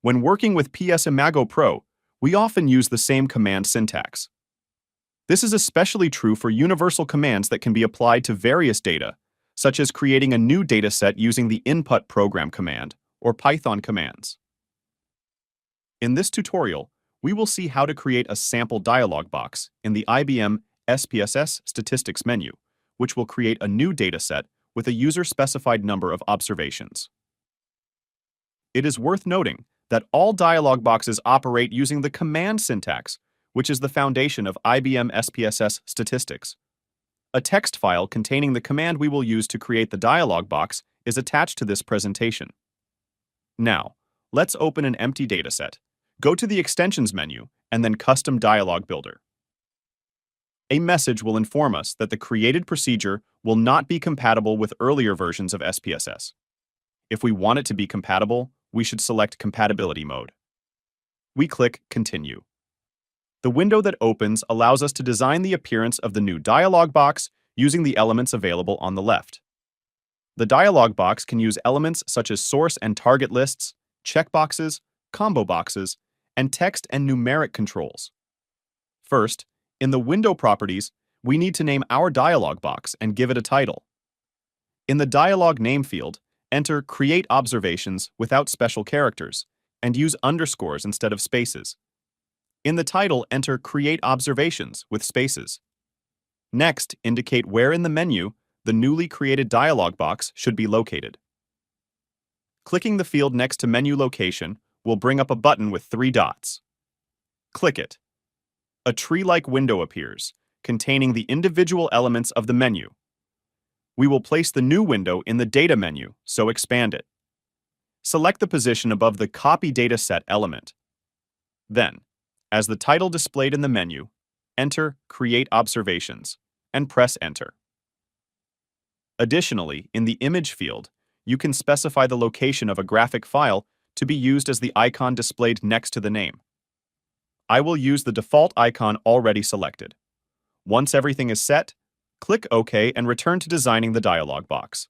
When working with PS IMAGO PRO, we often use the same command syntax. This is especially true for universal commands that can be applied to various data, such as creating a new dataset using the input program command or Python commands. In this tutorial, we will see how to create a sample dialog box in the IBM SPSS Statistics menu, which will create a new dataset with a user-specified number of observations. It is worth noting that all dialog boxes operate using the command syntax, which is the foundation of IBM SPSS Statistics. A text file containing the command we will use to create the dialog box is attached to this presentation. Now, let's open an empty dataset. Go to the Extensions menu and then Custom Dialog Builder. A message will inform us that the created procedure will not be compatible with earlier versions of SPSS. If we want it to be compatible, we should select Compatibility mode. We click Continue. The window that opens allows us to design the appearance of the new dialog box using the elements available on the left. The dialog box can use elements such as source and target lists, checkboxes, combo boxes, and text and numeric controls. First, in the window properties, we need to name our dialog box and give it a title. In the dialog name field, enter Create Observations without special characters and use underscores instead of spaces. In the title, enter Create Observations with spaces. Next, indicate where in the menu the newly created dialog box should be located. Clicking the field next to menu location will bring up a button with 3 dots. Click it. A tree-like window appears, containing the individual elements of the menu. We will place the new window in the Data menu, so expand it. Select the position above the Copy Dataset element. Then, as the title displayed in the menu, enter Create Observations and press Enter. Additionally, in the Image field, you can specify the location of a graphic file to be used as the icon displayed next to the name. I will use the default icon already selected. Once everything is set, click OK and return to designing the dialog box.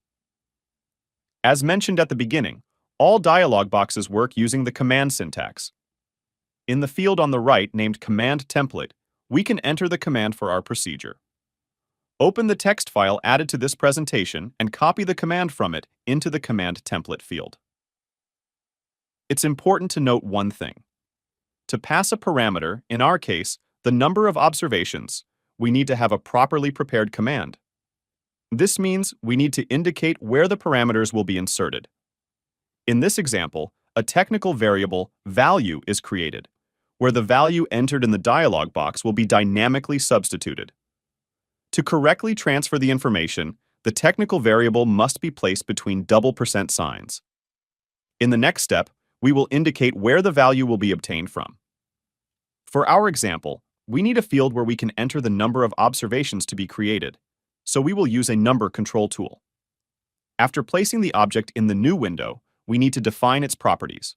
As mentioned at the beginning, all dialog boxes work using the command syntax. In the field on the right named Command Template, we can enter the command for our procedure. Open the text file added to this presentation and copy the command from it into the Command Template field. It's important to note one thing. To pass a parameter, in our case, the number of observations, we need to have a properly prepared command. This means we need to indicate where the parameters will be inserted. In this example, a technical variable, value, is created, where the value entered in the dialog box will be dynamically substituted. To correctly transfer the information, the technical variable must be placed between double % signs. In the next step, we will indicate where the value will be obtained from. For our example, we need a field where we can enter the number of observations to be created, so we will use a number control tool. After placing the object in the new window, we need to define its properties.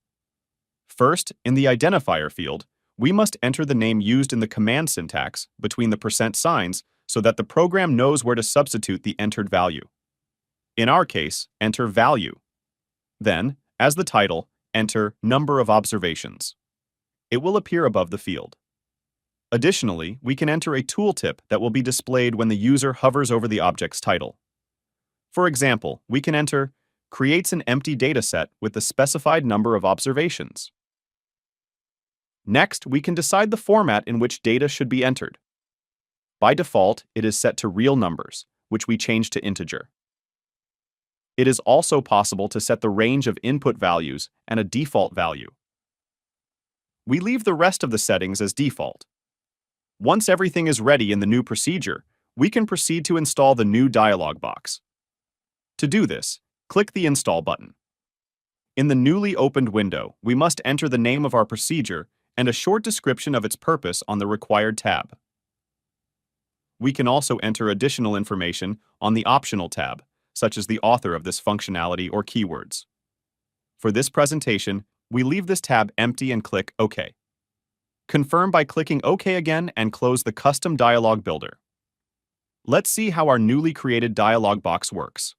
First, in the identifier field, we must enter the name used in the command syntax between the % signs so that the program knows where to substitute the entered value. In our case, enter value. Then, as the title, enter number of observations. It will appear above the field. Additionally, we can enter a tooltip that will be displayed when the user hovers over the object's title. For example, we can enter creates an empty dataset with the specified number of observations. Next, we can decide the format in which data should be entered. By default, it is set to real numbers, which we change to integer. It is also possible to set the range of input values and a default value. We leave the rest of the settings as default. Once everything is ready in the new procedure, we can proceed to install the new dialog box. To do this, click the Install button. In the newly opened window, we must enter the name of our procedure and a short description of its purpose on the required tab. We can also enter additional information on the Optional tab, such as the author of this functionality or keywords. For this presentation, we leave this tab empty and click OK. Confirm by clicking OK again and close the Custom Dialog Builder. Let's see how our newly created dialog box works.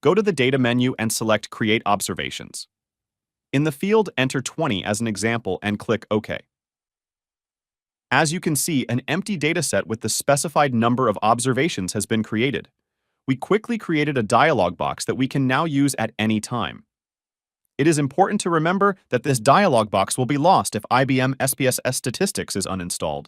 Go to the Data menu and select Create Observations. In the field, enter 20 as an example and click OK. As you can see, an empty dataset with the specified number of observations has been created. We quickly created a dialog box that we can now use at any time. It is important to remember that this dialog box will be lost if IBM SPSS Statistics is uninstalled.